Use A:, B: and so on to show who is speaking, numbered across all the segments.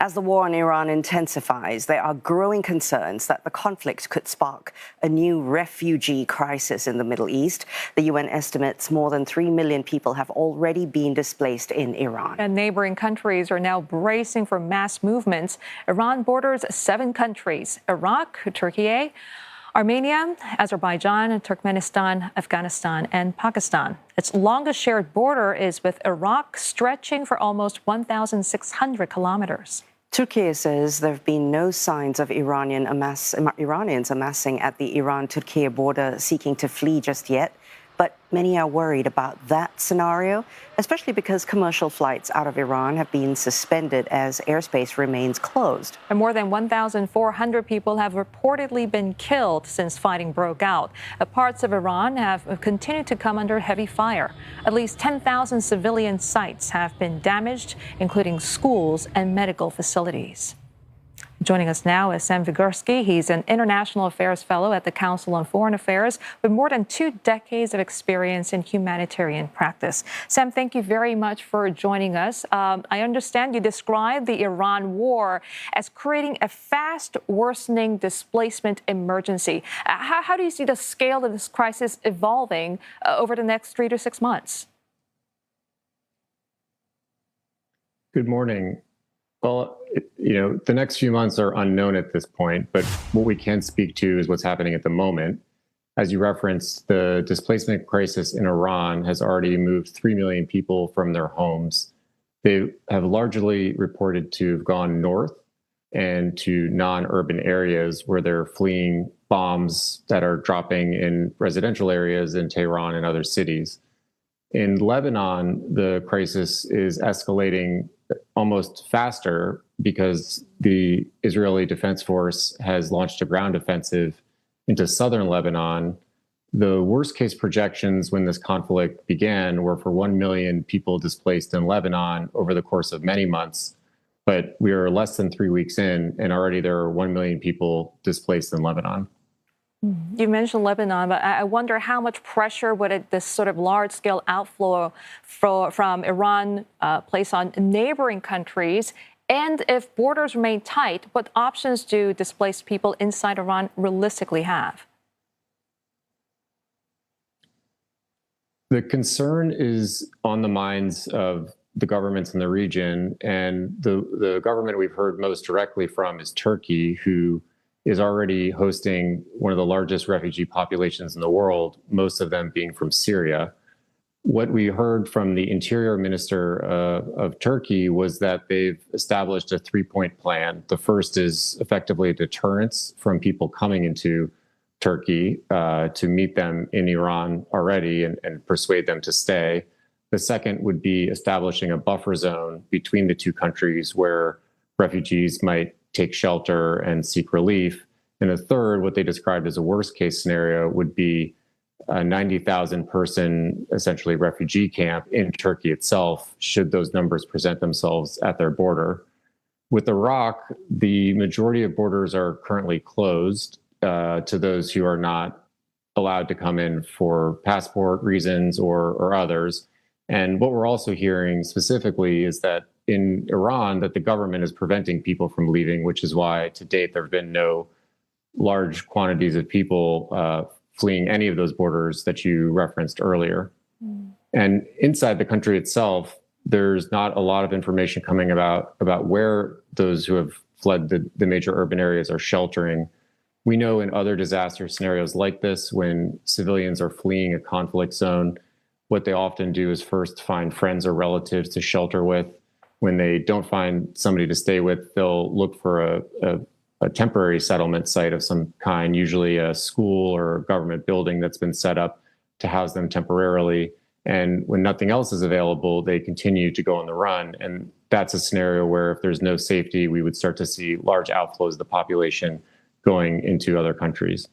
A: As the war in Iran intensifies, there are growing concerns that the conflict could spark a new refugee crisis in the Middle East. The UN estimates more than 3 million people have already been displaced in Iran.
B: And neighboring countries are now bracing for mass movements. Iran borders 7 countries: Iraq, Turkiye, Armenia, Azerbaijan, Turkmenistan, Afghanistan, and Pakistan. Its longest shared border is with Iraq, stretching for almost 1,600 kilometers.
A: Turkiye says there have been no signs of Iranians amassing at the Iran-Turkiye border seeking to flee just yet. But many are worried about that scenario, especially because commercial flights out of Iran have been suspended as airspace remains closed.
B: And more than 1,400 people have reportedly been killed since fighting broke out. Parts of Iran have continued to come under heavy fire. At least 10,000 civilian sites have been damaged, including schools and medical facilities. Joining us now is Sam Vigersky. He's an international affairs fellow at the Council on Foreign Affairs with more than 2 decades of experience in humanitarian practice. Sam, thank you very much for joining us. I understand you described the Iran war as creating a fast worsening displacement emergency. How do you see the scale of this crisis evolving over the next 3 to 6 months?
C: Good morning. Well, the next few months are unknown at this point, but what we can speak to is what's happening at the moment. As you referenced, the displacement crisis in Iran has already moved 3 million people from their homes. They have largely reported to have gone north and to non-urban areas where they're fleeing bombs that are dropping in residential areas in Tehran and other cities. In Lebanon, the crisis is escalating almost faster because the Israeli Defense Force has launched a ground offensive into southern Lebanon. The worst case projections when this conflict began were for 1 million people displaced in Lebanon over the course of many months. But we are less than 3 weeks in, and already there are 1 million people displaced in Lebanon.
B: You mentioned Lebanon, but I wonder how much pressure would this sort of large-scale outflow from Iran place on neighboring countries? And if borders remain tight, what options do displaced people inside Iran realistically have?
C: The concern is on the minds of the governments in the region, and the government we've heard most directly from is Turkey, who is already hosting one of the largest refugee populations in the world, most of them being from Syria. What we heard from the interior minister of Turkey was that they've established a 3-point plan. The first is effectively a deterrence from people coming into Turkey to meet them in Iran already and persuade them to stay. The second would be establishing a buffer zone between the 2 countries where refugees might take shelter and seek relief. And a third, what they described as a worst case scenario, would be a 90,000 person, essentially refugee camp in Turkey itself, should those numbers present themselves at their border. With Iraq, the majority of borders are currently closed to those who are not allowed to come in for passport reasons or others. And what we're also hearing specifically is that in Iran, that the government is preventing people from leaving, which is why to date there have been no large quantities of people fleeing any of those borders that you referenced earlier. And inside the country itself, there's not a lot of information coming about where those who have fled the major urban areas are sheltering. We know in other disaster scenarios like this, when civilians are fleeing a conflict zone, what they often do is first find friends or relatives to shelter with. When they don't find somebody to stay with, they'll look for a temporary settlement site of some kind, usually a school or a government building that's been set up to house them temporarily. And when nothing else is available, they continue to go on the run. And that's a scenario where if there's no safety, we would start to see large outflows of the population going into other countries.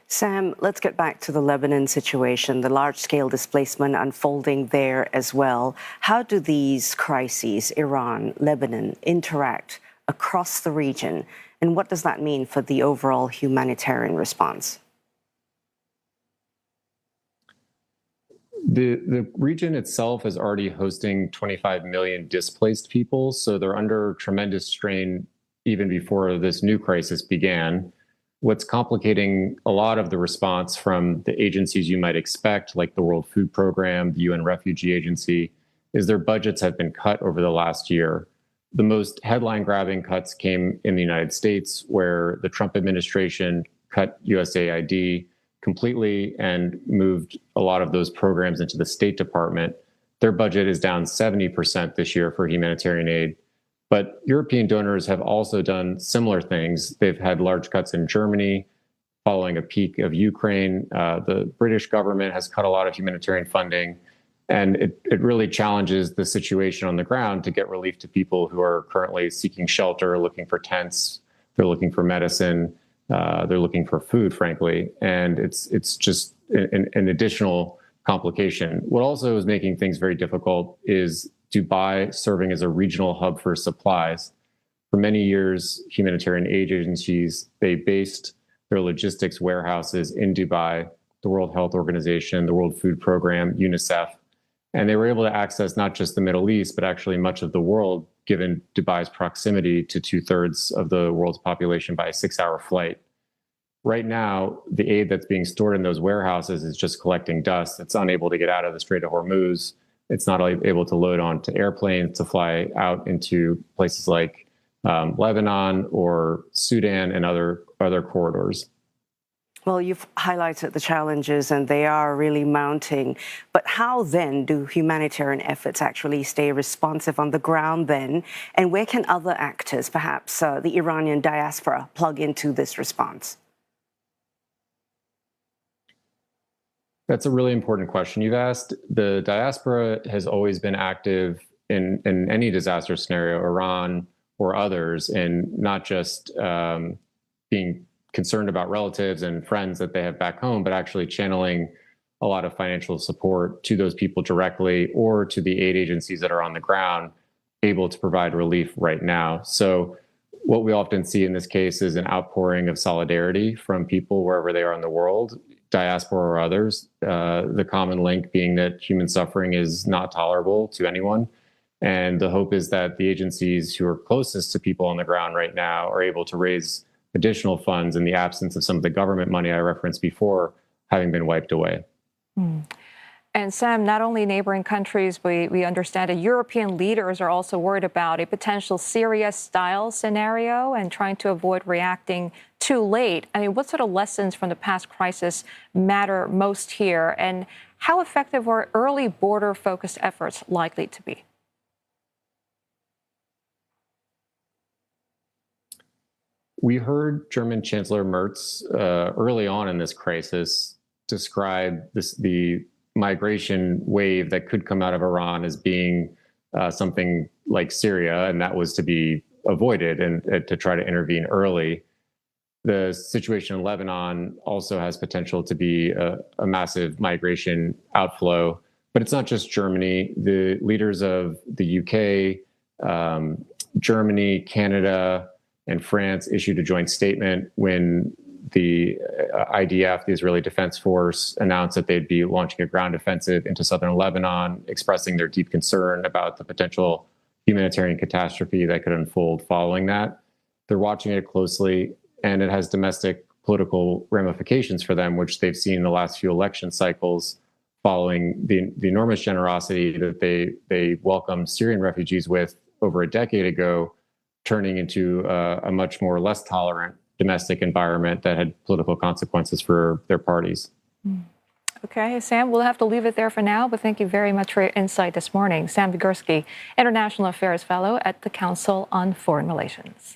A: Sam, let's get back to the Lebanon situation, the large-scale displacement unfolding there as well. How do these crises, Iran, Lebanon, interact across the region? And what does that mean for the overall humanitarian response?
C: The region itself is already hosting 25 million displaced people, so they're under tremendous strain even before this new crisis began. What's complicating a lot of the response from the agencies you might expect, like the World Food Program, the UN Refugee Agency, is their budgets have been cut over the last year. The most headline-grabbing cuts came in the United States, where the Trump administration cut USAID completely and moved a lot of those programs into the State Department. Their budget is down 70% this year for humanitarian aid. But European donors have also done similar things. They've had large cuts in Germany following a peak of Ukraine. The British government has cut a lot of humanitarian funding. And it really challenges the situation on the ground to get relief to people who are currently seeking shelter, looking for tents, they're looking for medicine, they're looking for food, frankly. And it's just an additional complication. What also is making things very difficult is Dubai serving as a regional hub for supplies. For many years, humanitarian aid agencies, they based their logistics warehouses in Dubai, the World Health Organization, the World Food Program, UNICEF. And they were able to access not just the Middle East, but actually much of the world, given Dubai's proximity to 2/3 of the world's population by a 6-hour flight. Right now, the aid that's being stored in those warehouses is just collecting dust. It's unable to get out of the Strait of Hormuz. It's not able to load onto airplanes to fly out into places like Lebanon or Sudan and other corridors.
A: Well, you've highlighted the challenges, and they are really mounting. But how then do humanitarian efforts actually stay responsive on the ground then? And where can other actors, perhaps the Iranian diaspora, plug into this response?
C: That's a really important question you've asked. The diaspora has always been active in any disaster scenario, Iran or others, and not just being concerned about relatives and friends that they have back home, but actually channeling a lot of financial support to those people directly or to the aid agencies that are on the ground able to provide relief right now. So what we often see in this case is an outpouring of solidarity from people wherever they are in the world, diaspora or others, the common link being that human suffering is not tolerable to anyone. And the hope is that the agencies who are closest to people on the ground right now are able to raise additional funds in the absence of some of the government money I referenced before having been wiped away.
B: And Sam, not only neighboring countries, we understand that European leaders are also worried about a potential Syria-style scenario and trying to avoid reacting too late. I mean, what sort of lessons from the past crisis matter most here? And how effective are early border-focused efforts likely to be?
C: We heard German Chancellor Merz early on in this crisis describe the migration wave that could come out of Iran as being something like Syria, and that was to be avoided and to try to intervene early. The situation in Lebanon also has potential to be a massive migration outflow, but it's not just Germany. The leaders of the UK, Germany, Canada, and France issued a joint statement when the IDF, the Israeli Defense Force, announced that they'd be launching a ground offensive into southern Lebanon, expressing their deep concern about the potential humanitarian catastrophe that could unfold following that. They're watching it closely, and it has domestic political ramifications for them, which they've seen in the last few election cycles following the enormous generosity that they welcomed Syrian refugees with over a decade ago, turning into a much more less tolerant domestic environment that had political consequences for their parties.
B: Okay, Sam, we'll have to leave it there for now, but thank you very much for your insight this morning. Sam Vigersky, International Affairs Fellow at the Council on Foreign Relations.